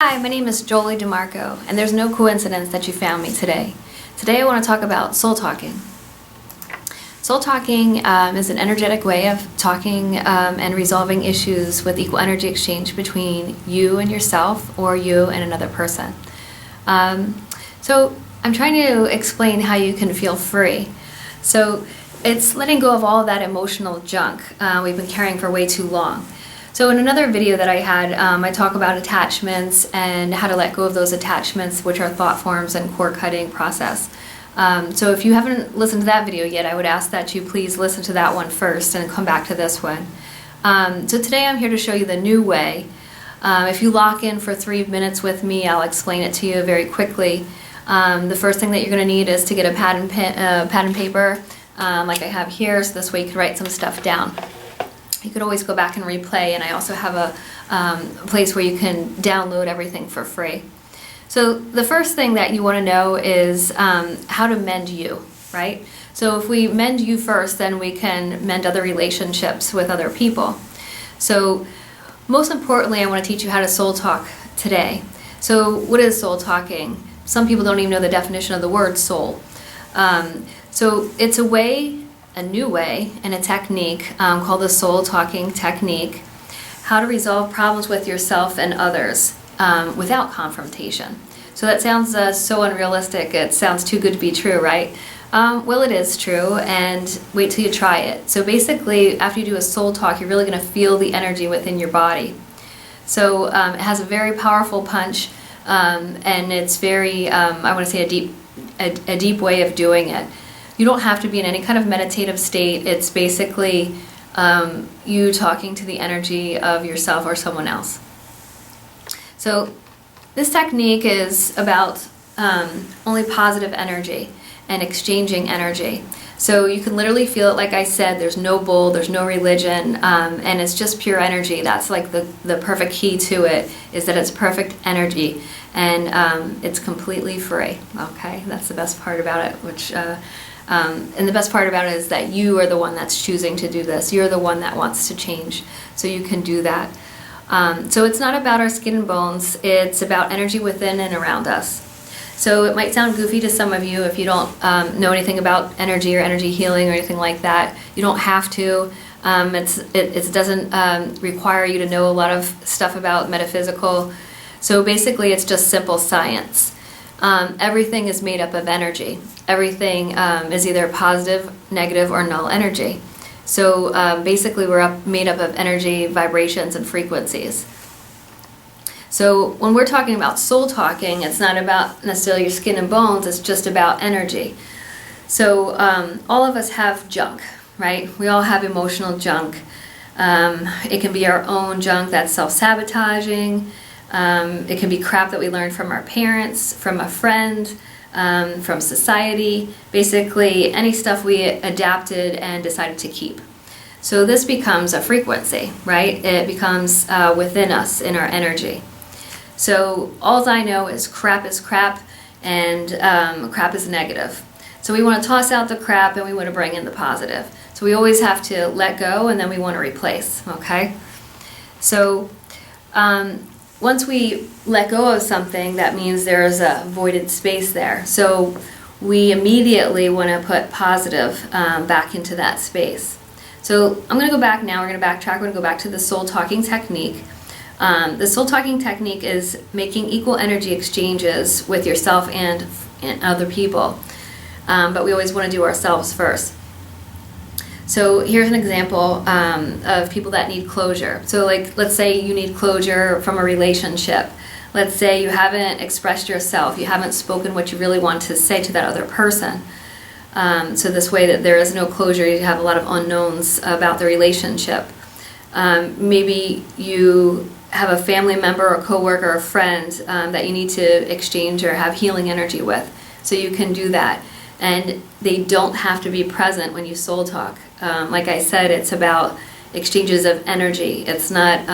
Hi, my name is Jolie Demarco, and there's no coincidence that you found me today. Today I want to talk about soul talking. Soul talking is an energetic way of talking and resolving issues with equal energy exchange between you and yourself or you and another person. So I'm trying to explain how you can feel free. So it's letting go of all that emotional junk we've been carrying for way too long. So in another video that I had, I talk about attachments and how to let go of those attachments, which are thought forms and core cutting process. So if you haven't listened to that video yet, I would ask that you please listen to that one first and come back to this one. So today I'm here to show you the new way. If you lock in for 3 minutes with me, I'll explain it to you very quickly. The first thing that you're going to need is to get a pad and paper, like I have here, so this way you can write some stuff down. You could always go back and replay, and I also have a place where you can download everything for free. So the first thing that you want to know is how to mend you, right? So if we mend you first, then we can mend other relationships with other people. So most importantly, I want to teach you how to soul talk today. So what is soul talking? Some people don't even know the definition of the word soul. So it's a new way and a technique called the soul talking technique, how to resolve problems with yourself and others without confrontation. So that sounds so unrealistic. It sounds too good to be true, right? Well, it is true, and wait till you try it. So basically, after you do a soul talk, you're really going to feel the energy within your body. So it has a very powerful punch, and it's very, I want to say, a deep way of doing it. You don't have to be in any kind of meditative state. It's basically you talking to the energy of yourself or someone else. So this technique is about only positive energy and exchanging energy. So you can literally feel it, like I said, there's no bull, there's no religion, and it's just pure energy. That's like the perfect key to it, is that it's perfect energy, and it's completely free, okay? That's the best part about it, which... and the best part about it is that you are the one that's choosing to do this. You're the one that wants to change, so you can do that. So it's not about our skin and bones, it's about energy within and around us. So it might sound goofy to some of you if you don't know anything about energy or energy healing or anything like that. You don't have to. It doesn't require you to know a lot of stuff about metaphysical. So basically it's just simple science. Everything is made up of energy. Everything is either positive, negative, or null energy. So basically we're made up of energy, vibrations, and frequencies. So when we're talking about soul talking, it's not about necessarily your skin and bones, it's just about energy. So all of us have junk, right? We all have emotional junk. It can be our own junk that's self-sabotaging. It can be crap that we learned from our parents, from a friend, from society, basically any stuff we adapted and decided to keep. So this becomes a frequency, right? It becomes within us, in our energy. So all I know is crap, and crap is negative. So we want to toss out the crap and we want to bring in the positive. So we always have to let go and then we want to replace, okay? So once we let go of something, that means there's a voided space there. So we immediately want to put positive back into that space. So I'm going to go back now. We're going to backtrack. We're going to go back to the soul talking technique. The soul talking technique is making equal energy exchanges with yourself and other people. But we always want to do ourselves first. So here's an example of people that need closure. So like, let's say you need closure from a relationship. Let's say you haven't expressed yourself, you haven't spoken what you really want to say to that other person. So this way that there is no closure, you have a lot of unknowns about the relationship. Maybe you have a family member or coworker or friend that you need to exchange or have healing energy with. So you can do that. And they don't have to be present when you soul talk. Like I said, it's about exchanges of energy. It's not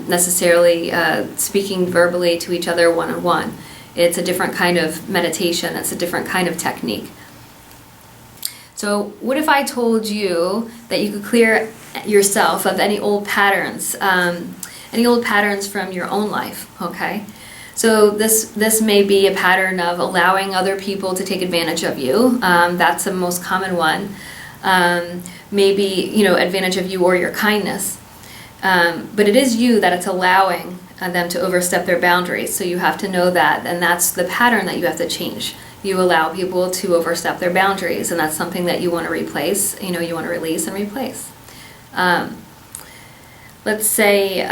necessarily speaking verbally to each other one-on-one. It's a different kind of meditation. It's a different kind of technique. So what if I told you that you could clear yourself of any old patterns from your own life, okay? So this may be a pattern of allowing other people to take advantage of you. That's the most common one. Maybe, advantage of you or your kindness. But it is you that it's allowing them to overstep their boundaries. So you have to know that, and that's the pattern that you have to change. You allow people to overstep their boundaries, and that's something that you want to replace. You want to release and replace. Let's say,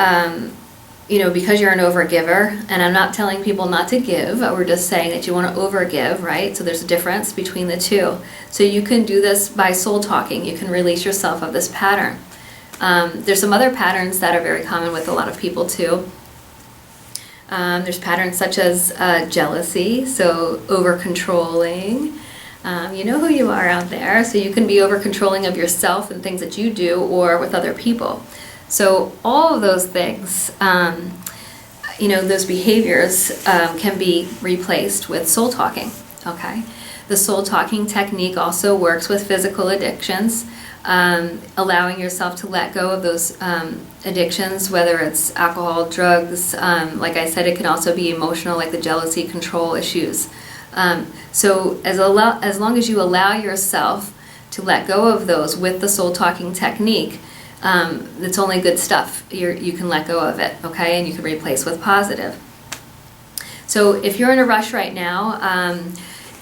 because you're an overgiver, and I'm not telling people not to give, we're just saying that you want to overgive, right? So there's a difference between the two. So you can do this by soul talking. You can release yourself of this pattern. There's some other patterns that are very common with a lot of people too. There's patterns such as jealousy, so over-controlling. You know who you are out there, so you can be over-controlling of yourself and things that you do or with other people. So all of those things, those behaviors can be replaced with soul talking, okay? The soul talking technique also works with physical addictions. Allowing yourself to let go of those addictions, whether it's alcohol, drugs, like I said, it can also be emotional, like the jealousy, control issues. So as long as you allow yourself to let go of those with the soul talking technique, it's only good stuff. You can let go of it, okay, and you can replace with positive. So if you're in a rush right now,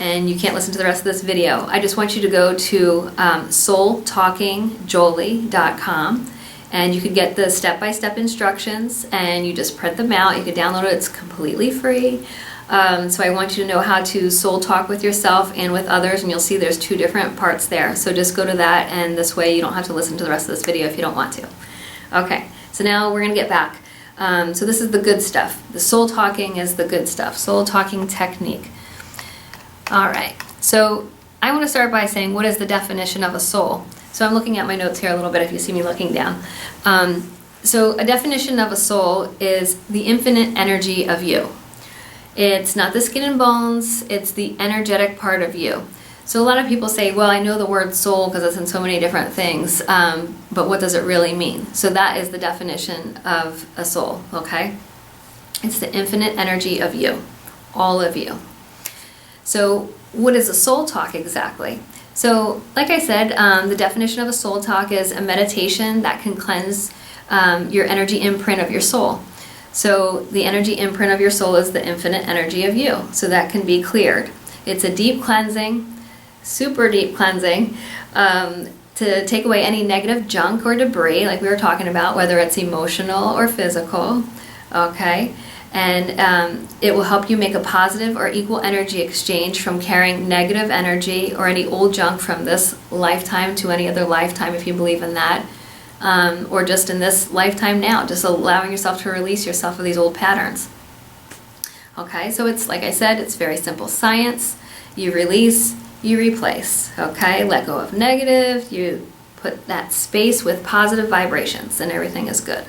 and you can't listen to the rest of this video, I just want you to go to soultalkingjolie.com, and you can get the step-by-step instructions, and you just print them out. You can download it. It's completely free. So I want you to know how to soul talk with yourself and with others, and you'll see there's 2 different parts there. So just go to that, and this way you don't have to listen to the rest of this video if you don't want to. Okay, so now we're going to get back. So this is the good stuff. The soul talking is the good stuff. Soul talking technique. All right, so I want to start by saying, what is the definition of a soul? So I'm looking at my notes here a little bit if you see me looking down. So a definition of a soul is the infinite energy of you. It's not the skin and bones, it's the energetic part of you. So a lot of people say, well, I know the word soul because it's in so many different things, but what does it really mean? So that is the definition of a soul, okay? It's the infinite energy of you, all of you. So what is a soul talk exactly? So like I said, the definition of a soul talk is a meditation that can cleanse your energy imprint of your soul. So the energy imprint of your soul is the infinite energy of you. So that can be cleared. It's a deep cleansing, super deep cleansing, to take away any negative junk or debris, like we were talking about, whether it's emotional or physical, okay? And it will help you make a positive or equal energy exchange from carrying negative energy or any old junk from this lifetime to any other lifetime, if you believe in that, or just in this lifetime now, just allowing yourself to release yourself of these old patterns. Okay, so it's, like I said, it's very simple science. You release, you replace, okay? Let go of negative, you put that space with positive vibrations, and everything is good,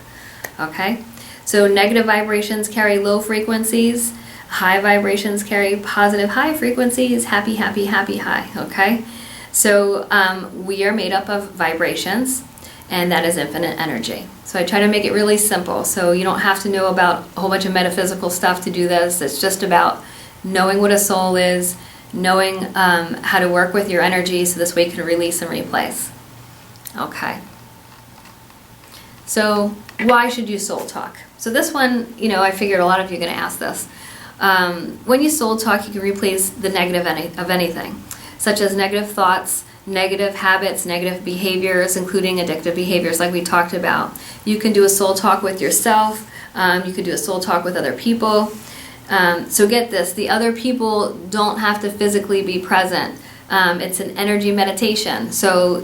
okay? So negative vibrations carry low frequencies, high vibrations carry positive high frequencies, happy, happy, happy, high, okay? So we are made up of vibrations, and that is infinite energy. So I try to make it really simple, so you don't have to know about a whole bunch of metaphysical stuff to do this. It's just about knowing what a soul is, knowing how to work with your energy, so this way you can release and replace. Okay. So why should you soul talk? So this one, I figured a lot of you are going to ask this. When you soul talk, you can replace the negative of anything, such as negative thoughts, negative habits, negative behaviors, including addictive behaviors like we talked about. You can do a soul talk with yourself. You can do a soul talk with other people. So get this, the other people don't have to physically be present. It's an energy meditation. So,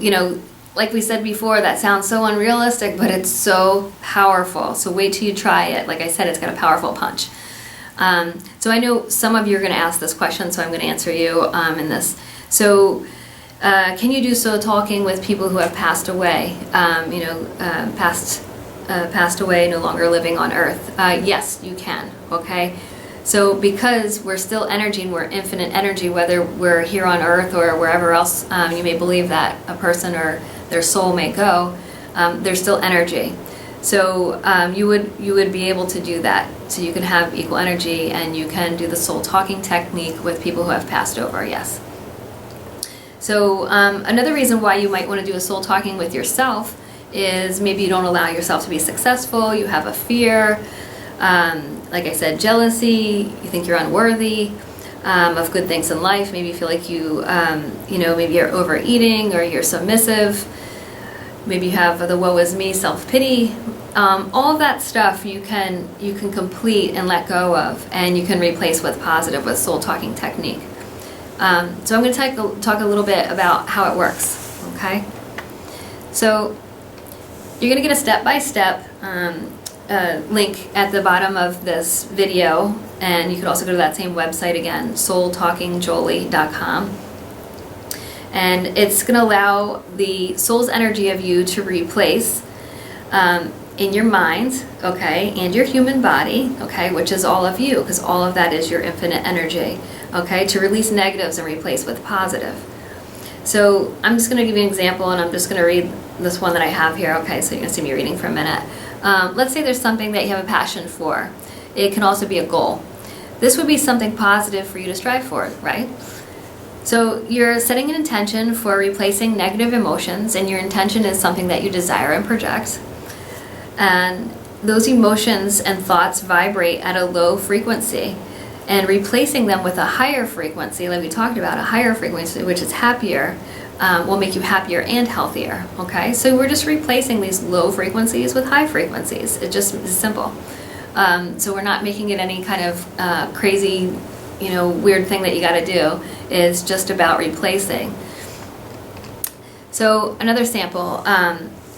like we said before, that sounds so unrealistic, but it's so powerful. So wait till you try it. Like I said, it's got a powerful punch. So I know some of you are going to ask this question, so I'm going to answer you in this. So can you do soul talking with people who have passed away, passed away, no longer living on earth? Yes, you can, okay? So because we're still energy and we're infinite energy, whether we're here on earth or wherever else you may believe that a person or their soul may go, they're still energy. So you would be able to do that. So you can have equal energy, and you can do the soul talking technique with people who have passed over, yes. So another reason why you might want to do a soul talking with yourself is maybe you don't allow yourself to be successful, you have a fear, like I said, jealousy, you think you're unworthy of good things in life, maybe you feel like maybe you're overeating or you're submissive, maybe you have the woe is me, self-pity. All of that stuff you can complete and let go of, and you can replace with positive with soul talking technique. So I'm going to talk a little bit about how it works, okay? So you're going to get a step-by-step link at the bottom of this video, and you could also go to that same website again, soultalkingjolie.com. And it's going to allow the soul's energy of you to replace in your mind, okay, and your human body, okay, which is all of you, because all of that is your infinite energy, okay, to release negatives and replace with positive. So I'm just going to give you an example, and I'm just going to read this one that I have here, okay, so you're going to see me reading for a minute. Let's say there's something that you have a passion for. It can also be a goal. This would be something positive for you to strive for, right? So you're setting an intention for replacing negative emotions, and your intention is something that you desire and project. And those emotions and thoughts vibrate at a low frequency, and replacing them with a higher frequency, like we talked about, a higher frequency, which is happier, will make you happier and healthier, okay? So we're just replacing these low frequencies with high frequencies. It just is simple. So we're not making it any kind of crazy, weird thing that you got to do. It's just about replacing. So another sample,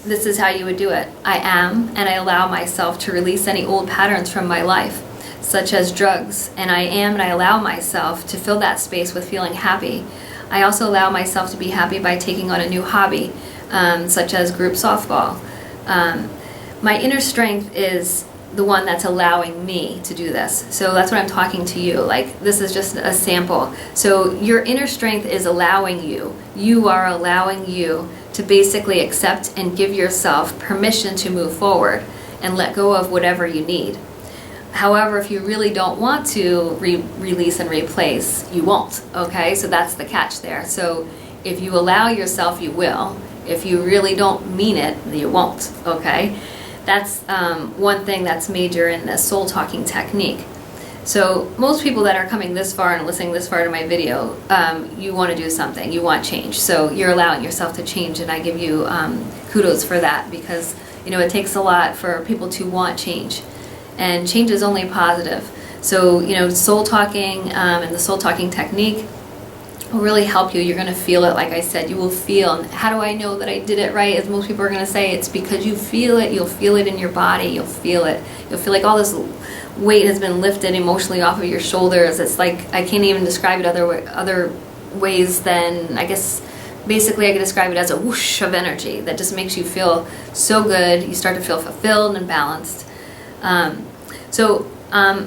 this is how you would do it. I am, and I allow myself to release any old patterns from my life, such as drugs, and I am, and I allow myself to fill that space with feeling happy. I also allow myself to be happy by taking on a new hobby, such as group softball. My inner strength is the one that's allowing me to do this. So that's what I'm talking to you. Like, this is just a sample. So your inner strength is allowing you. You are allowing you to basically accept and give yourself permission to move forward and let go of whatever you need. However, if you really don't want to release and replace, you won't, okay? So that's the catch there. So if you allow yourself, you will. If you really don't mean it, you won't, okay? That's one thing that's major in this soul talking technique. So most people that are coming this far and listening this far to my video, you want to do something, you want change. So you're allowing yourself to change, and I give you kudos for that, because it takes a lot for people to want change. And change is only positive. So, soul talking and the soul talking technique will really help you. You're going to feel it, like I said. You will feel. How do I know that I did it right? As most people are going to say, it's because you feel it. You'll feel it in your body. You'll feel it. You'll feel like all this weight has been lifted emotionally off of your shoulders. It's like, I can't even describe it other ways than, I guess, basically I could describe it as a whoosh of energy that just makes you feel so good. You start to feel fulfilled and balanced.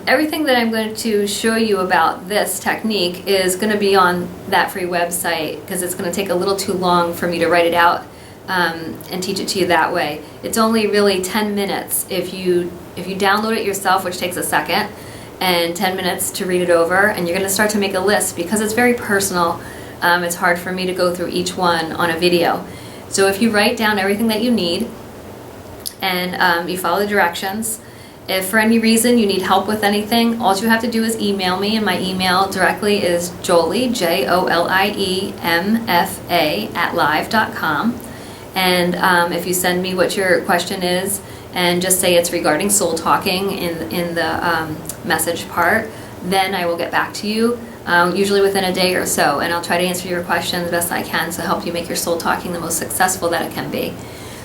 Everything that I'm going to show you about this technique is going to be on that free website, because it's going to take a little too long for me to write it out and teach it to you that way. It's only really 10 minutes if you download it yourself, which takes a second, and 10 minutes to read it over, and you're going to start to make a list, because it's very personal. It's hard for me to go through each one on a video. So if you write down everything that you need and you follow the directions, if for any reason you need help with anything, all you have to do is email me, and my email directly is Jolie, JOLIEMFA @live.com. And if you send me what your question is, and just say it's regarding soul talking in the message part, then I will get back to you, usually within a day or so, and I'll try to answer your question the best I can to help you make your soul talking the most successful that it can be.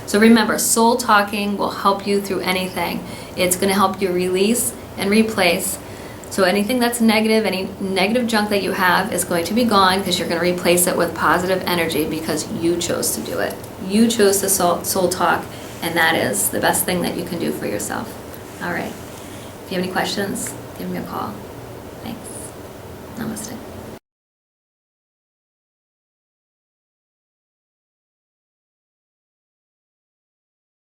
So remember, soul talking will help you through anything. It's going to help you release and replace. So anything that's negative, any negative junk that you have is going to be gone, because you're going to replace it with positive energy, because you chose to do it. You chose to soul talk, and that is the best thing that you can do for yourself. All right. If you have any questions, give me a call. Thanks. Namaste.